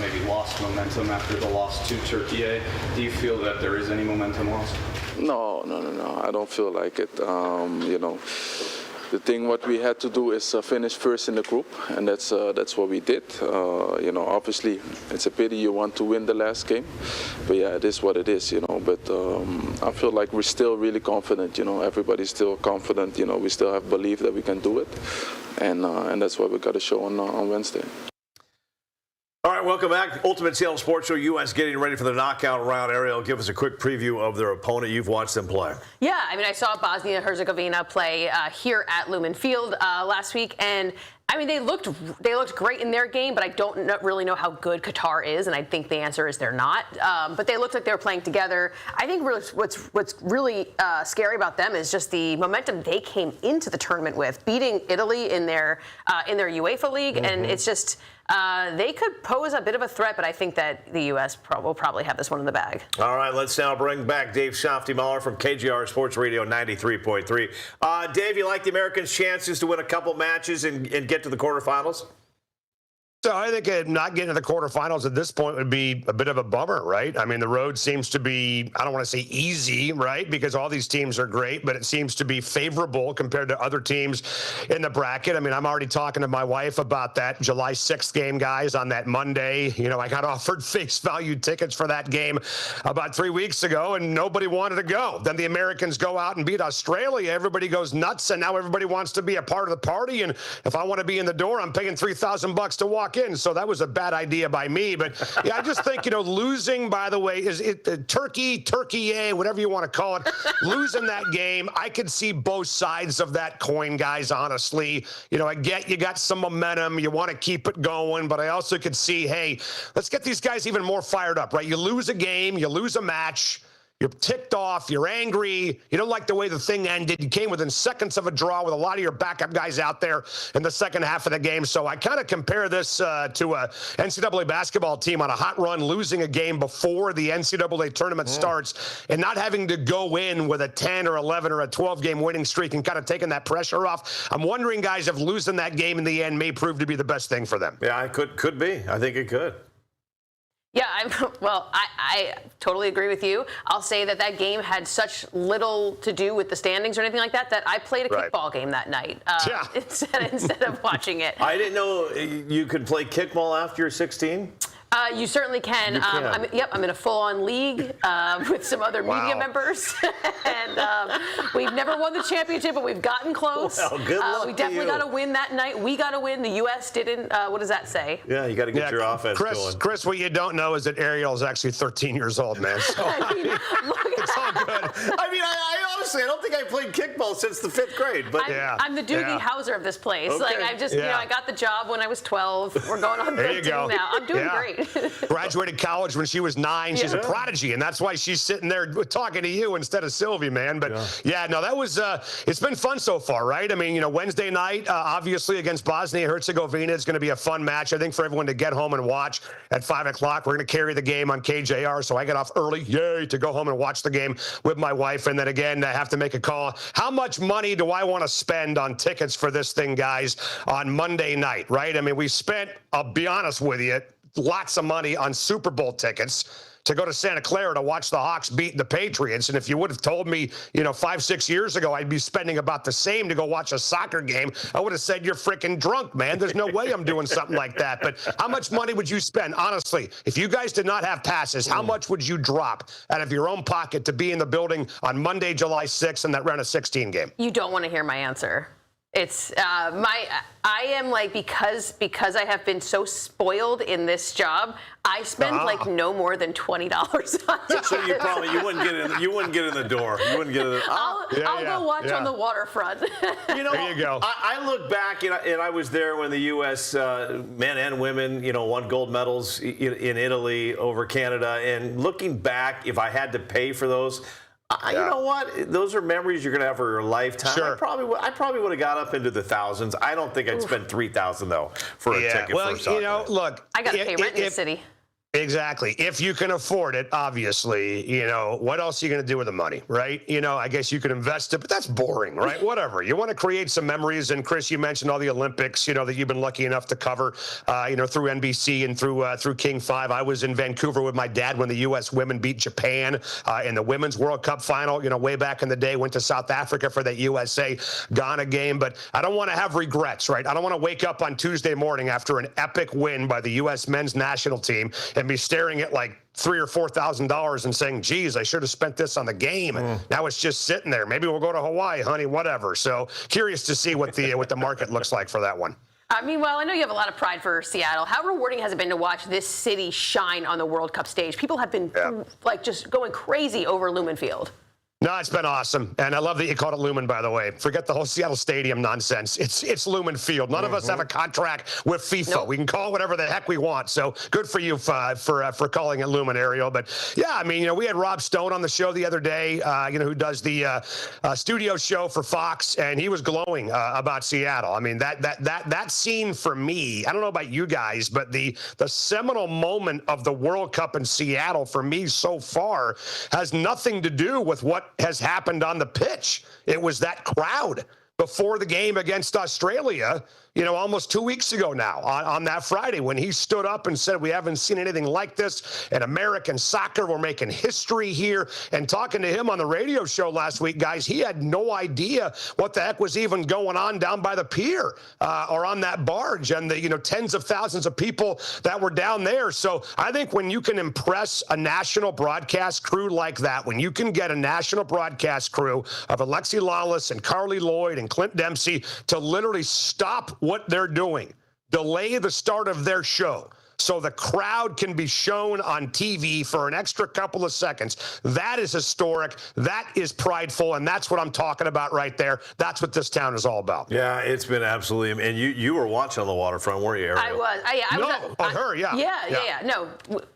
maybe lost momentum after the loss to Turkey. Do you feel that there is any momentum lost? No. I don't feel like it. The thing what we had to do is finish first in the group, and that's what we did. Obviously it's a pity you want to win the last game, but yeah, it is what it is. But I feel like we're still really confident. Everybody's still confident. We still have belief that we can do it, and that's what we got to show on Wednesday. All right, welcome back. Ultimate Seattle Sports Show. U.S. getting ready for the knockout round. Ariel, give us a quick preview of their opponent. You've watched them play. Yeah, I saw Bosnia-Herzegovina play here at Lumen Field last week, and they looked great in their game, but I don't really know how good Qatar is, and I think the answer is they're not. But they looked like they were playing together. I think what's really scary about them is just the momentum they came into the tournament with, beating Italy in their UEFA League, and it's just they could pose a bit of a threat, but I think that the U.S. will probably have this one in the bag. All right, let's now bring back Dave Schafty-Mahler from KJR Sports Radio 93.3. Dave, you like the Americans' chances to win a couple matches and get to the quarterfinals? So I think not getting to the quarterfinals at this point would be a bit of a bummer, right? The road seems to be, I don't want to say easy, right? Because all these teams are great, but it seems to be favorable compared to other teams in the bracket. I'm already talking to my wife about that July 6th game, guys, on that Monday. I got offered face value tickets for that game about 3 weeks ago, and nobody wanted to go. Then the Americans go out and beat Australia. Everybody goes nuts, and now everybody wants to be a part of the party. And if I want to be in the door, I'm paying $3,000 to walk in. So that was a bad idea by me. But yeah, I just think, losing, by the way, is it Turkey, whatever you want to call it, losing that game. I could see both sides of that coin, guys, honestly. I get you got some momentum. You want to keep it going. But I also could see, hey, let's get these guys even more fired up, right? You lose a game, you lose a match. You're ticked off. You're angry. You don't like the way the thing ended. You came within seconds of a draw with a lot of your backup guys out there in the second half of the game. So I kind of compare this to a NCAA basketball team on a hot run, losing a game before the NCAA tournament starts and not having to go in with a 10 or 11 or a 12-game winning streak and kind of taking that pressure off. I'm wondering, guys, if losing that game in the end may prove to be the best thing for them. Yeah, it could be. I think it could. Yeah, I totally agree with you. I'll say that game had such little to do with the standings or anything like that I played a kickball game that night instead of watching it. I didn't know you could play kickball after you're 16. You certainly can. I'm in a full-on league with some other media members, and we've never won the championship, but we've gotten close. Well, good luck. We definitely got to win that night. We got to win. The U.S. didn't. What does that say? Yeah, you got to get your offense going. Chris, what you don't know is that Ariel is actually 13 years old, man. So it's all good. I honestly, I don't think I played kickball since the 5th grade. But I'm the Doogie Howser of this place. Okay. I got the job when I was 12. We're going on 13 now. I'm doing great. Graduated college when she was 9. She's a prodigy, and that's why she's sitting there talking to you instead of Sylvie, man. But that was it's been fun so far, right? Wednesday night, obviously against Bosnia-Herzegovina, it's going to be a fun match, I think, for everyone to get home and watch at 5 o'clock. We're going to carry the game on KJR, so I get off early, to go home and watch the game with my wife. And then again, I have to make a call. How much money do I want to spend on tickets for this thing, guys, on Monday night, right? We spent, I'll be honest with you, lots of money on Super Bowl tickets to go to Santa Clara to watch the Hawks beat the Patriots. And if you would have told me, 5-6 years ago, I'd be spending about the same to go watch a soccer game, I would have said, you're freaking drunk, man. There's no way I'm doing something like that. But how much money would you spend? Honestly, if you guys did not have passes, how much would you drop out of your own pocket to be in the building on Monday, July 6th in that round of 16 game? You don't want to hear my answer. It's I am because I have been so spoiled in this job, I spend no more than $20 on it. So you wouldn't get in the door. You wouldn't get in. I'll go watch on the waterfront. There you go. I look back and I was there when the U.S. Men and women won gold medals in Italy over Canada. And looking back, if I had to pay for those, you know what? Those are memories you're going to have for your lifetime. Sure. I probably would have got up into the thousands. I don't think I'd spend $3,000 though for a ticket. Well, for a soccer look, I got to pay rent in the city. Exactly. If you can afford it, obviously, what else are you going to do with the money, right? I guess you could invest it, but that's boring, right? Whatever. You want to create some memories. And Chris, you mentioned all the Olympics, that you've been lucky enough to cover, through NBC and through King 5. I was in Vancouver with my dad when the U.S. women beat Japan in the Women's World Cup final, way back in the day. Went to South Africa for that USA-Ghana game. But I don't want to have regrets, right? I don't want to wake up on Tuesday morning after an epic win by the U.S. men's national team and be staring at like $3,000 or $4,000 and saying, geez, I should have spent this on the game. Now it's just sitting there. Maybe we'll go to Hawaii, honey, whatever. So curious to see what the market looks like for that one. Meanwhile, I know you have a lot of pride for Seattle. How rewarding has it been to watch this city shine on the World Cup stage? People have been just going crazy over Lumen Field. No, it's been awesome. And I love that you called it Lumen, by the way. Forget the whole Seattle Stadium nonsense. It's Lumen Field. None of us have a contract with FIFA. Nope. We can call it whatever the heck we want. So good for you for calling it Lumen, Ariel. But yeah, I mean, we had Rob Stone on the show the other day, who does the studio show for Fox, and he was glowing about Seattle. I mean, that scene for me, I don't know about you guys, but the seminal moment of the World Cup in Seattle for me so far has nothing to do with what has happened on the pitch. It was that crowd before the game against Australia, almost 2 weeks ago now on that Friday when he stood up and said, we haven't seen anything like this in American soccer. We're making history here. And talking to him on the radio show last week, guys, he had no idea what the heck was even going on down by the pier or on that barge and the, tens of thousands of people that were down there. So I think when you can impress a national broadcast crew like that, when you can get a national broadcast crew of Alexi Lawless and Carly Lloyd and Clint Dempsey to literally stop what they're doing, delay the start of their show so the crowd can be shown on TV for an extra couple of seconds. That is historic. That is prideful. And that's what I'm talking about right there. That's what this town is all about. Yeah, it's been absolutely. And you were watching on the waterfront, weren't you, Ariel? I was. No,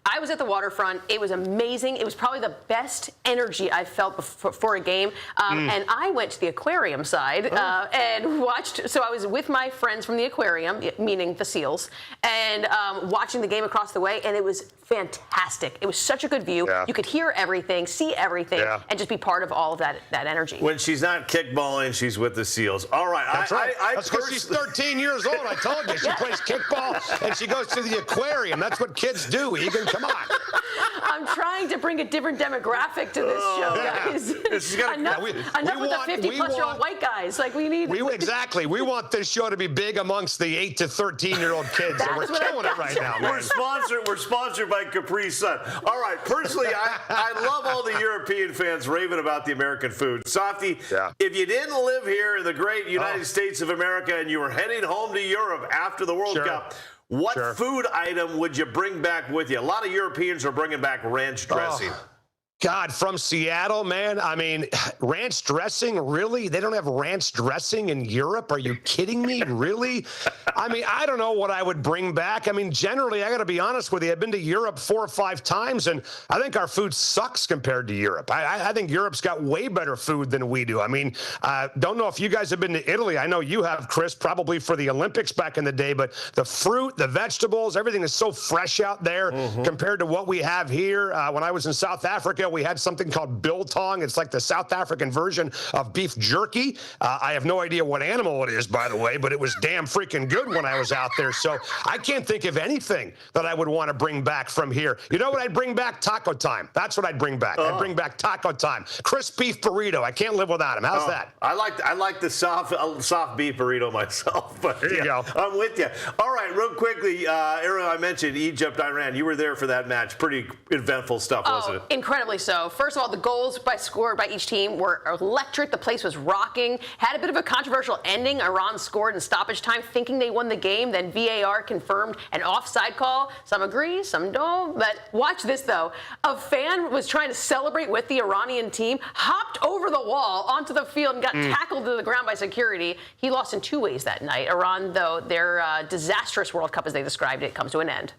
I was at the waterfront. It was amazing. It was probably the best energy I've felt before a game. And I went to the aquarium side and watched. So I was with my friends from the aquarium, meaning the seals, and watching the game across the way, and it was fantastic. It was such a good view. Yeah. You could hear everything, see everything, and just be part of all of that energy. When she's not kickballing, she's with the Seals. All right. That's right. That's because she's 13 years old. I told you. She plays kickball, and she goes to the aquarium. That's what kids do, Egan. Come on. I'm trying to bring a different demographic to this show, guys. Enough with the 50-plus-year-old white guys. Exactly. We want this show to be big amongst the 8 to 13-year-old kids. And we're killing it right now, man. We're sponsored by Capri Sun. All right. Personally, I love all the European fans raving about the American food. Softy, if you didn't live here in the great United States of America and you were heading home to Europe after the World Cup, what food item would you bring back with you? A lot of Europeans are bringing back ranch dressing. God, from Seattle, man. I mean, ranch dressing, really? They don't have ranch dressing in Europe? Are you kidding me? Really? I mean, I don't know what I would bring back. I mean, generally, I got to be honest with you. I've been to Europe 4 or 5 times, and I think our food sucks compared to Europe. I think Europe's got way better food than we do. I mean, don't know if you guys have been to Italy. I know you have, Chris, probably for the Olympics back in the day, but the fruit, the vegetables, everything is so fresh out there compared to what we have here. When I was in South Africa, we had something called biltong. It's like the South African version of beef jerky. I have no idea what animal it is, by the way, but it was damn freaking good when I was out there. So I can't think of anything that I would want to bring back from here. You know what I'd bring back? Taco time. That's what I'd bring back. I'd bring back taco time. Crisp beef burrito. I can't live without him. How's that? I like the soft beef burrito myself. But there you go. I'm with you. All right, real quickly, Ariel, I mentioned Egypt, Iran. You were there for that match. Pretty eventful stuff, wasn't it? Incredibly so. First of all, the goals scored by each team were electric. The place was rocking. Had a bit of a controversial ending. Iran scored in stoppage time, thinking they won the game. Then VAR confirmed an offside call. Some agree, some don't. But watch this, though. A fan was trying to celebrate with the Iranian team, hopped over the wall onto the field and got tackled to the ground by security. He lost in 2 ways that night. Iran, though, their disastrous World Cup, as they described it, comes to an end.